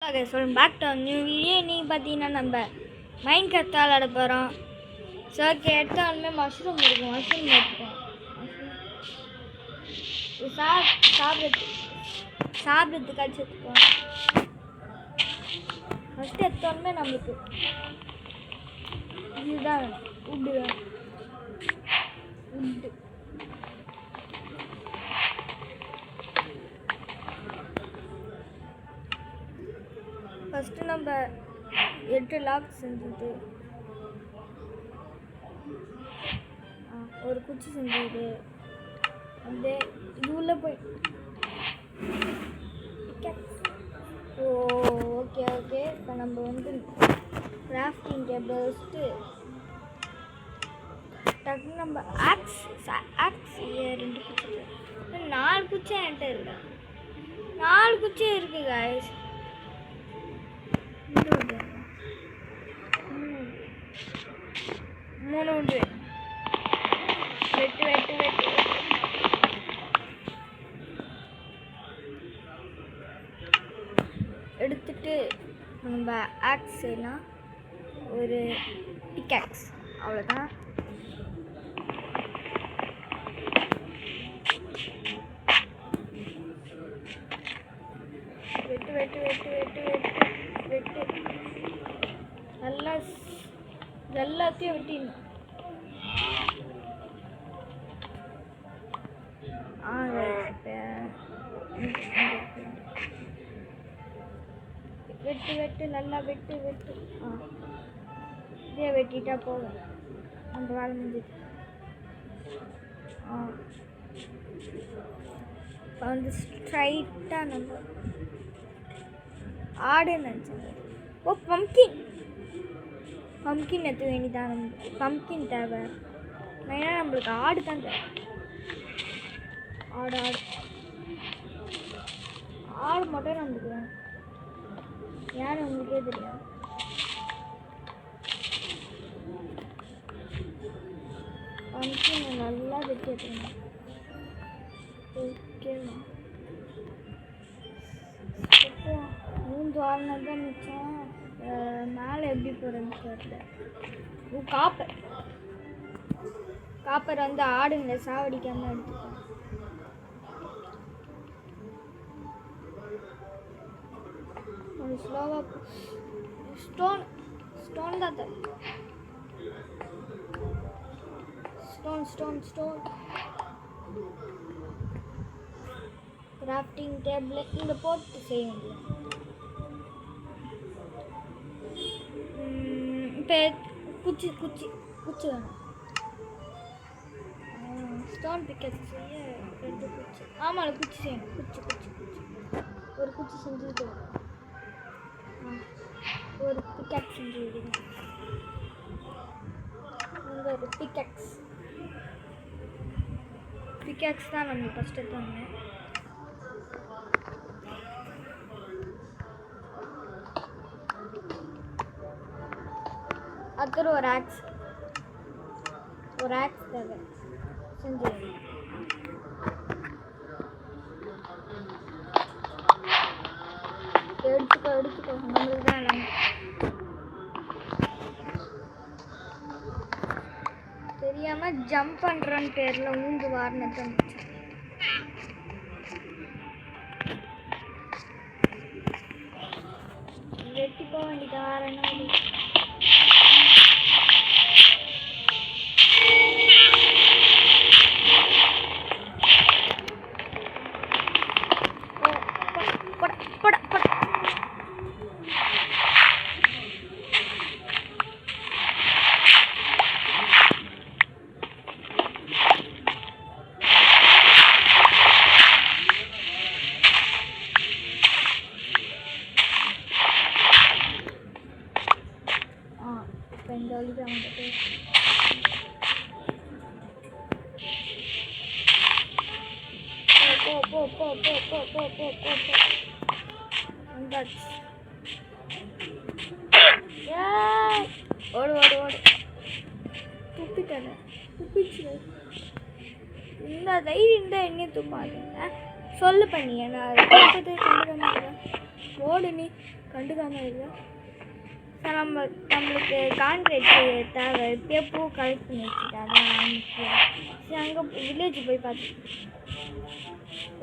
Okay, so back to new video. நீங்கள் பார்த்தீங்கன்னா நம்ம மைண்ட் கிராஃப்ட் விளாட போகிறோம். ஸோ ஓகே, எடுத்தாலுமே மஷ்ரூம் இருக்கும். மஷ்ரூம் எடுத்துப்போம். சாப்பிட்றதுக்காச்சும் எடுத்துப்போம். ஃபஸ்ட்டு எடுத்தாலுமே நம்மளுக்கு இதுதான் உட்டு வேணும். உட்டு ஃபஸ்ட்டு நம்ம 8 லாக் செஞ்சுது, ஒரு குச்சி செஞ்சுது, அப்படியே இது உள்ளே போய் ஓகே ஓகே. இப்போ நம்ம வந்து கிராஃப்டிங் டேபிள் வச்சுட்டு டக்குன்னு நம்ம ஆக்ஸ் 2 குச்சி 4 குச்சி என்கிட்ட இல்லை. 4 குச்சி இருக்குது காய்ஸ். மூணு உண்டு. வெட்டு வெட்டு வெட்டு எடுத்துட்டு நம்ம ஆக்ஸ்னா ஒரு பிக்காக்ஸ், அவ்வளோதான். வெட்டு வெட்டு வெட்டு வெட்டு வெட்டு வெட்டு நல்லா எல்லாத்தையும் வெட்டிடணும். வெட்டு வெட்டு நல்லா வெட்டு வெட்டு. இதே வெட்டிட்டா போதும், நம்ம வேலை முடிஞ்சிச்சு. இப்போ வந்து ஸ்ட்ரைட்டாக நம்ம ஆடுன்னு நினச்சேன். ஓ, பம்கின் எடுத்து வேண்டிதான். நம்மளுக்கு பம்கின் தேவை. மெயினாக நம்மளுக்கு ஆடு தான் தேவை. ஆடு மட்டும் நம்மளுக்கு வேணும். யார் உங்களுக்கே தெரியும். பம்கின் நல்லா வெட்டி எடுத்துக்கணும். ஓகேவா? இப்போ 3 வாரம் தான் மிச்சம். மேலே எப்படி போகிறேன்னு தெரியல. காப்பர் வந்து ஆடுங்களை சாவடிக்காமல் எடுத்துக்கோங்க. ஒரு ஸ்லோவாக ஸ்டோன் தான் தரும். ஸ்டோன் கிராஃப்டிங் டேபிள் இங்கே போட்டு செய்ய வேண்டியது. இப்போ குச்சி வேணும். ஸ்டோன் பிக்கெட் செய்ய 2 குச்சி. ஆமாம், குச்சி செய்யணும். குச்சி ஒரு குச்சி செஞ்சுக்கிட்டு ஒரு பிக்கெட் செஞ்சு விடுங்க. ஒரு பிக்கெக்ஸ் தான் நம்ம ஃபஸ்ட்டு எடுத்தோங்க. அப்புறம் ஒரு ஆக்ஸ் தேவை. செஞ்சு எடுத்துக்கோ நம்மளுக்கு தான் எல்லாமே தெரியாமல் ஜம்ப் பண்ணுறோன்னு பேரில் ஊந்து வாரினத்தை வெட்டி போக வேண்டியது. வேறு என்ன வேண்டியது? இந்த வழி தான் வந்துட்டு ஓடு துப்பிச்சு. இந்த தைரியம் இருந்தால் என்ன துப்பாது. சொல்லு பண்ணியா, நான் ஓடு நீ கண்டுக்காமல் இருக்கா? சார் நம்மளுக்கு கான்கிரீட் தேவை. இப்போயே பூ கலெக்ட் பண்ணி வச்சுட்டாங்க. சரி அங்கே வில்லேஜ் போய் பார்த்து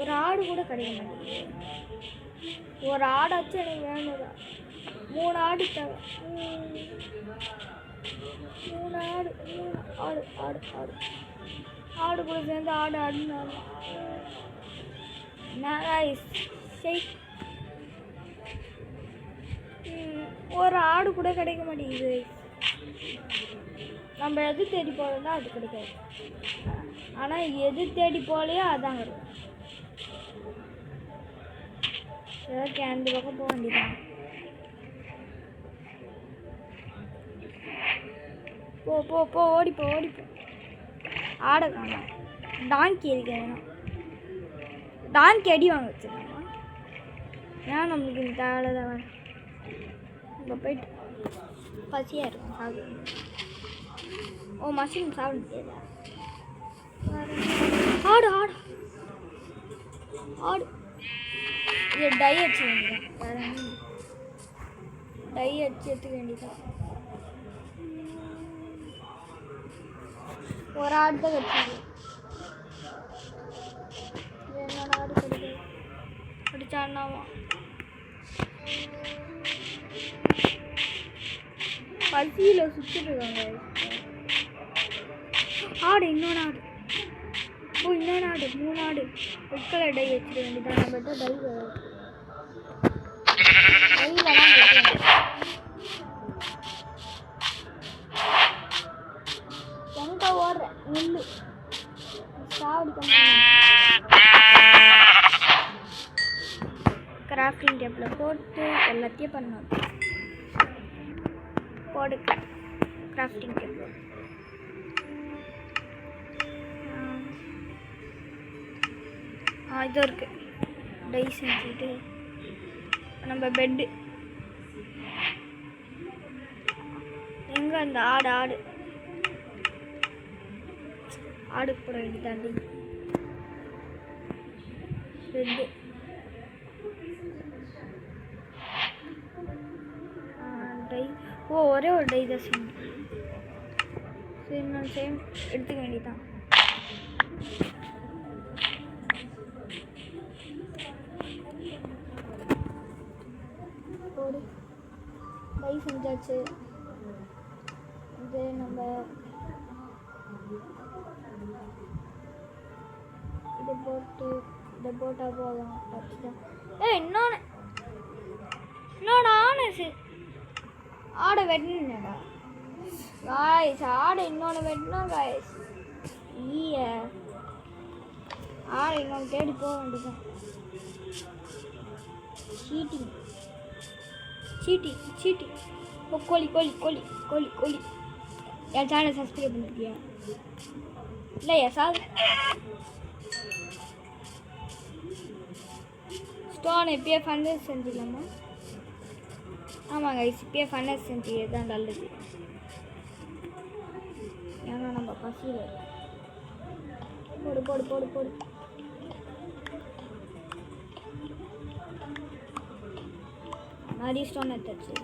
ஒரு ஆடு கூட கிடைக்க மாட்டேங்குது. ஒரு ஆடாச்சும் எனக்கு வேணும்தான். 3 ஆடு தேவை. 3 ஆடு. ஆடு ஆடு ஆடு ஆடு கூட சேர்ந்து ஆடுன்னு சரி. ஒரு ஆடு கூட கிடைக்க மாட்டேங்குது. நம்ம எது தேடி போகிறோம்னா அது கிடைக்காது. ஆனால் எது தேடி போகலையோ அதான் வரும். ஏதாச்சும் அந்த பக்கம் போக வேண்டியதான். போ ஓடிப்போ. ஆடை காணும். டாங்கி இருக்கு. வேணும் டாங்கி அடி வாங்க வச்சுருக்கோமா? ஏன் நம்மளுக்கு இந்த தேவைதான் வேணும். இப்போ போயிட்டு பசியாக இருக்கும் சாப்பிடு. ஓ மஷ்ரூம் சாப்பிட முடியாது. ஆடு ஆடு ஆடு இது டை அடிச்சு வேண்டியதான். வேறு என்ன டை அடிச்சு எடுத்துக்க வேண்டியதான். ஒரு ஆடு தான் கிடச்சிது. என்னோட ஆடு கிடைக்குது. அடிச்சாடுனாவா பசியில் சுற்றிட்டு இருக்காங்க. ஆடு இன்னொன்று ஆடு. இன்னொன்று ஆடு. 3 ஆடு. ரெட் டை வச்சுக்க வேண்டியதான். நம்ம டை டையிலலாம் எங்கே ஓடுறேன் நில்லு. கிராஃப்டிங் டேப்பில் போட்டு எல்லாத்தையும் பண்ணணும். போடு கிராஃப்டிங் டேப். இது இருக்குது. டை செஞ்சுட்டு நம்ம பெட்டு எங்கே அந்த ஆடு போட வேண்டியதாண்டி. Bed tie. ஒரே ஒரு டை தான் செய்யணும். சரி நான் எடுத்துக்க வேண்டியதான். ஒரு டை செஞ்சாச்சு. இது நம்ம இதை போட்டால் போதும். இன்னொன்று ஆடை வெட்டினடா காய்ஸ். ஆடை இன்னொன்று வெட்டினோம் காய்ஸ். ஆடை இன்னொன்று தேடி போக வேண்டியதான். சீட்டி. கோழி. என் சேனல் சப்ஸ்கிரைப் பண்ணிருக்கியா? இல்லையா சார்? ஸ்டோன் இப்பயே ஃபன்னஸ் செஞ்சுக்கலாமா? ஆமாங்க இப்பயே ஃபன்னஸ் செஞ்சு தான் நல்லது. ஏன்னா நம்ம பசியில் போடு. நிறைய ஸ்டோன் எடுத்தாச்சு.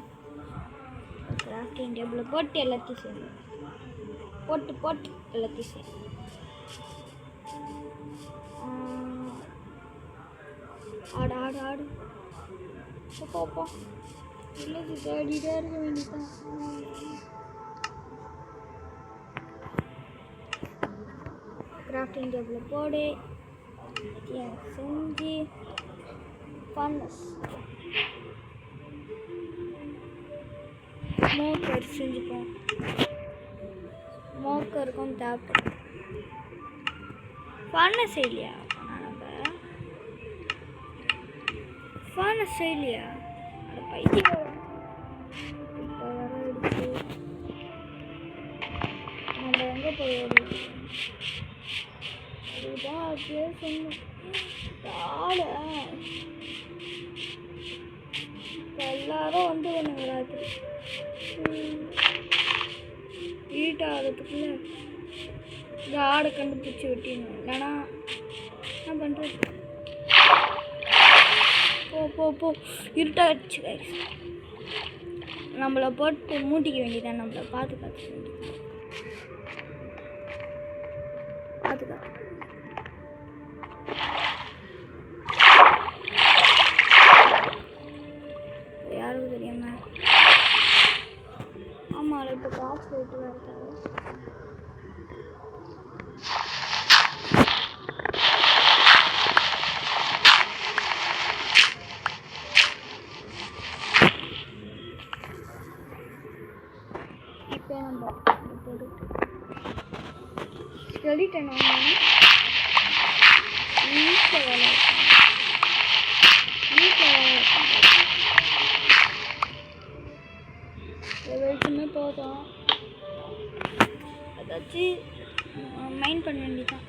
கிராஃப்டிங் டேபிள் போட்டு எல்லாத்தையும் செய்யணும். போட்டு எல்லாத்தையும் செய்யணும். ஆடு போ இல்லது தேடிட்டே இருக்க வேண்டியதான். கிராஃப்டிங் டேபிள் போடு செஞ்சு ஃபன்னஸ் ஸ்மோக்கர் செஞ்சுப்போம். ஸ்மோக்கருக்கும் தேவைப்படும். ஃபன்னஸ் இல்லையா? ஃபன்னஸ் இல்லையா? அது பைத்தியம். இப்போ வர எடுத்து நம்ம எங்கே போய் அதுதான் அப்படியே சொன்னோம். ஆளு எல்லாரும் வந்து ஒன்று ராத்திரி வீட்டாகிறதுக்குள்ள இந்த ஆடை கண்டுபிடிச்சி வெட்டிடணும். இல்லைனா என்ன பண்ணுறது? ஓ போ இருட்டாச்சு கைஸ். நம்மளை போட்டு மூட்டிக்க வேண்டியதான். நம்மளை பார்த்து யாரும் தெரியாம. ஆமாம், இப்போ காசு போயிட்டு தான் இருக்காங்க. இப்போ நம்ம ஸ்கெலிட்டன் வீட்டில் வேலை வெளிச்சுமே போதும். ஏதாச்சும் மைண்ட் பண்ண வேண்டியதான்.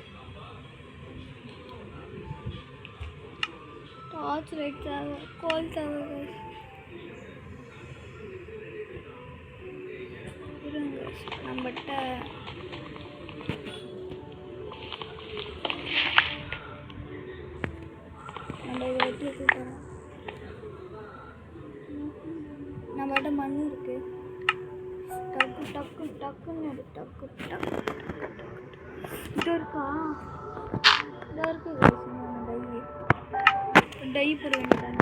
டார்ச் லைட் தேவை, கோல் தேவை. நம்மகிட்ட நம்மகிட்ட மண் இருக்கு. டக்குன்னு இது இருக்கா? இதாக இருக்கு. டை போட வேண்டியதான்.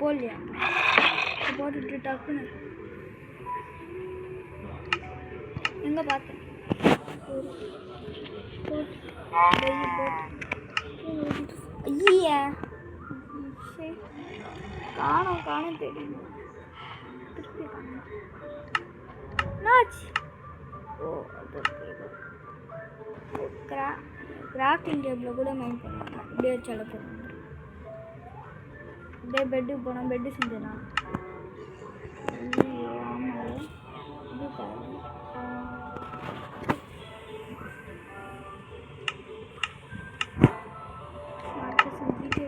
போடலையா? போட்டுட்டு டக்குன்னு எங்கே பார்த்தேன்? ஐயா காணும் தெரியும். திருப்பி கிராஃப்டிங் டேபிள் கூட மைண்ட் பண்ணுவாங்க. இப்படியே வச்சு போடுவாங்க. அப்படியே பெட்டுக்கு போனால் பெட்டு செஞ்சிடலாம். ஆமாம், இது செஞ்சுட்டு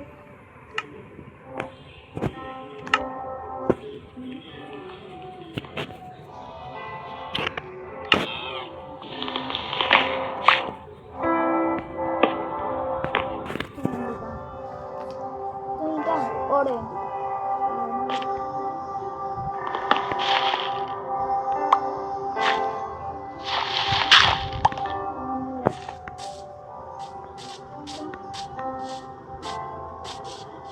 ஓடு.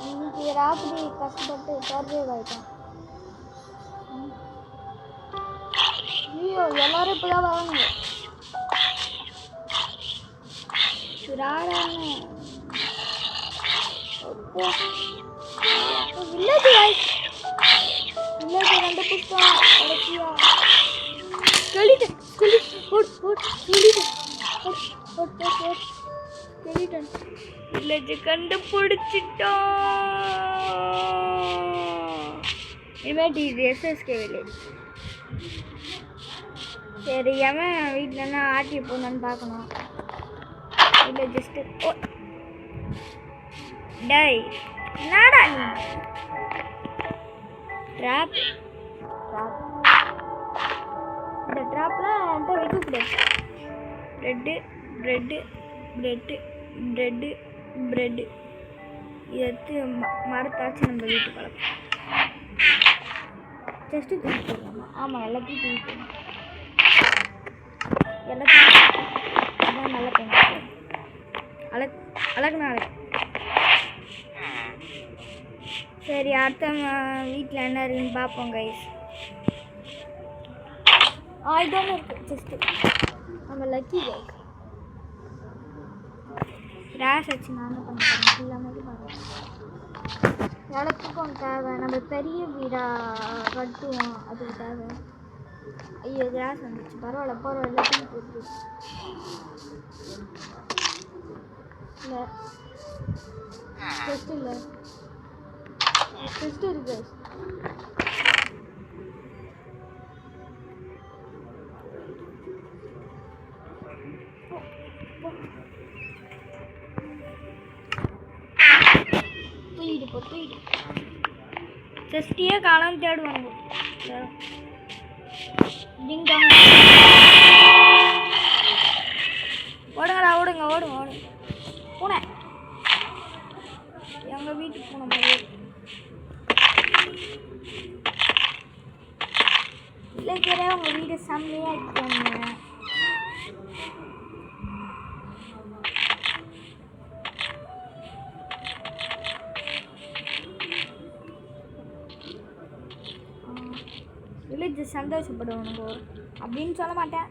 இன்னைக்கு ராத்திரி கஷ்டப்பட்டு சர்வைவ் ஆகிட்டோம். ஐயோ, எல்லாரும் இப்போதான் வராங்க. வில்லேஜ் ரெண்டு புஷ்டம் வில்லேஜ் கண்டுபிடிச்சிட்டோம். இனிமேட்டு இது எஸ்எஸ்கே வில்லேஜ். சரி, எவன் வீட்டிலன்னா ஆட்டி போனான்னு பார்க்கணும். இல்லை ஜஸ்ட்டு டை என்னடா நீ? ட்ராப் இந்த ட்ராப்பில் என்கிட்ட வைக்கக்கூடாது. ப்ரெட்டு இதை எடுத்து மரத்தாச்சு நம்ம வீட்டு பழக்கம். ஜஸ்ட்டு தூக்கி போடலாம். ஆமாம், எல்லாத்தையும் தூக்கி போடணும். எல்லாத்தையும் அதான் நல்லா பண்ணி அழகுனா அழகு. சரி, அடுத்த வீட்டில் என்ன இருக்குன்னு பார்ப்போம் கைஸ். இதானே இருக்குது ஜஸ்ட்டு நம்ம லக்கி கைஸ். ரேஷ் வச்சு நான் என்ன பண்ணுறேன் இல்லாமல் பாருங்கள். இடத்துக்கும் தேவை. நம்ம பெரிய வீடாக கட்டுவோம், அதுக்கு தேவை. ஐயோ, கிராஸ் வந்துச்சு. பரவாயில்ல எல்லாத்தையும் போட்டு இல்லை டெஸ்ட் இல்லை டெஸ்ட் இருக்கு. தூக்கிடு செஸ்டியே காலம் தேடுவாங்க. ஓடுங்கடா ஓடுங்க ஓடுங்க ஓடுங்க. பூனை எங்கள் வீட்டுக்கு பூனை மாதிரி இல்லைக்கிறே உங்கள் வீடு செம்மையாக இருக்காங்க. வில்லேஜ் சந்தோஷப்படுவானுங்க அப்படின்னு சொல்ல மாட்டேன்.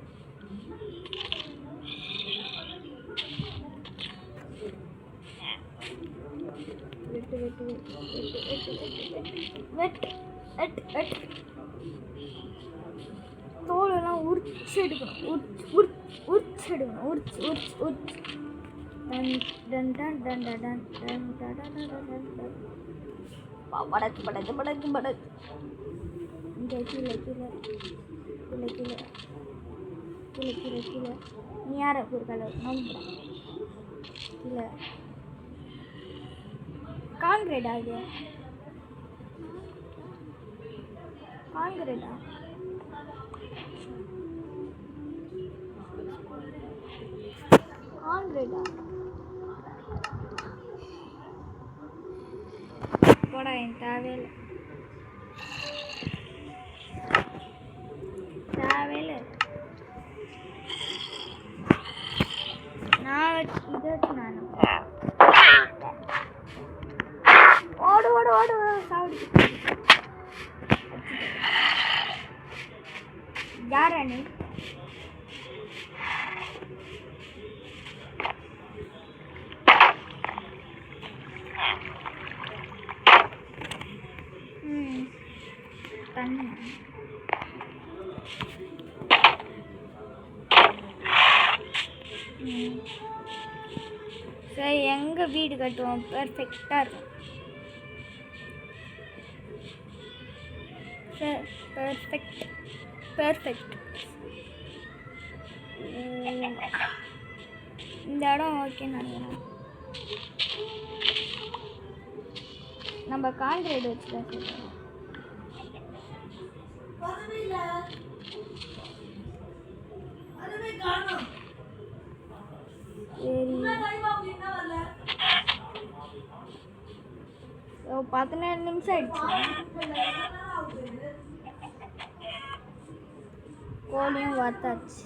வெட்டு வெட்டு வெட்டு வெட்டு வெட்டு தோலெல்லாம் உரிச்சு எடுக்கணும். உரிச்சு எடுக்கணும். உரிச்சு டன் டன் டன் டன் டன் டன் டன் டன் டன் படக்கு படக்கு படக்கு படக்கு. இங்கே கீழே கீழே கீழே கீழே கீழே கீழே கீழே. நீ யாரை கொடுக்காத நம்ப கீழே கான்கிரீட் ஆகுது. கான்கிரீட்டா கான்கிரீட்டா போடா என் தேவையில்லை தேவையில்லை. நான் இதை நான் ஓடு ஓடு ஓடு சாப்பிடு. யாரா நீ? தண்ணி சரி எங்கே வீடு கட்டுவோம் பெர்ஃபெக்டாக இருக்கும். Perfect perfect. இந்த இடம் ஓகேன்னு நினைக்கிறேன். நம்ம கான்கிரீட் வச்சு தான் சொல்கிறோம். சரி 17 நிமிஷம் ஆயிடுச்சு. கோழியும் வத்தாச்சு.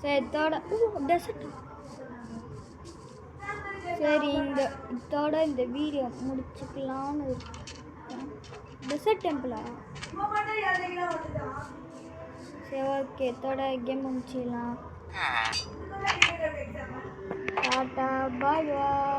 சரி இதோட டெசர்ட். சரி இதோட இந்த வீடியோ முடிச்சுக்கலான்னு இருக்கேன். டெசர்ட் டெம்பிளா? சரி ஓகே இதோட கேம் முடிச்சிடலாம். டாட்டா பாய் பாய்.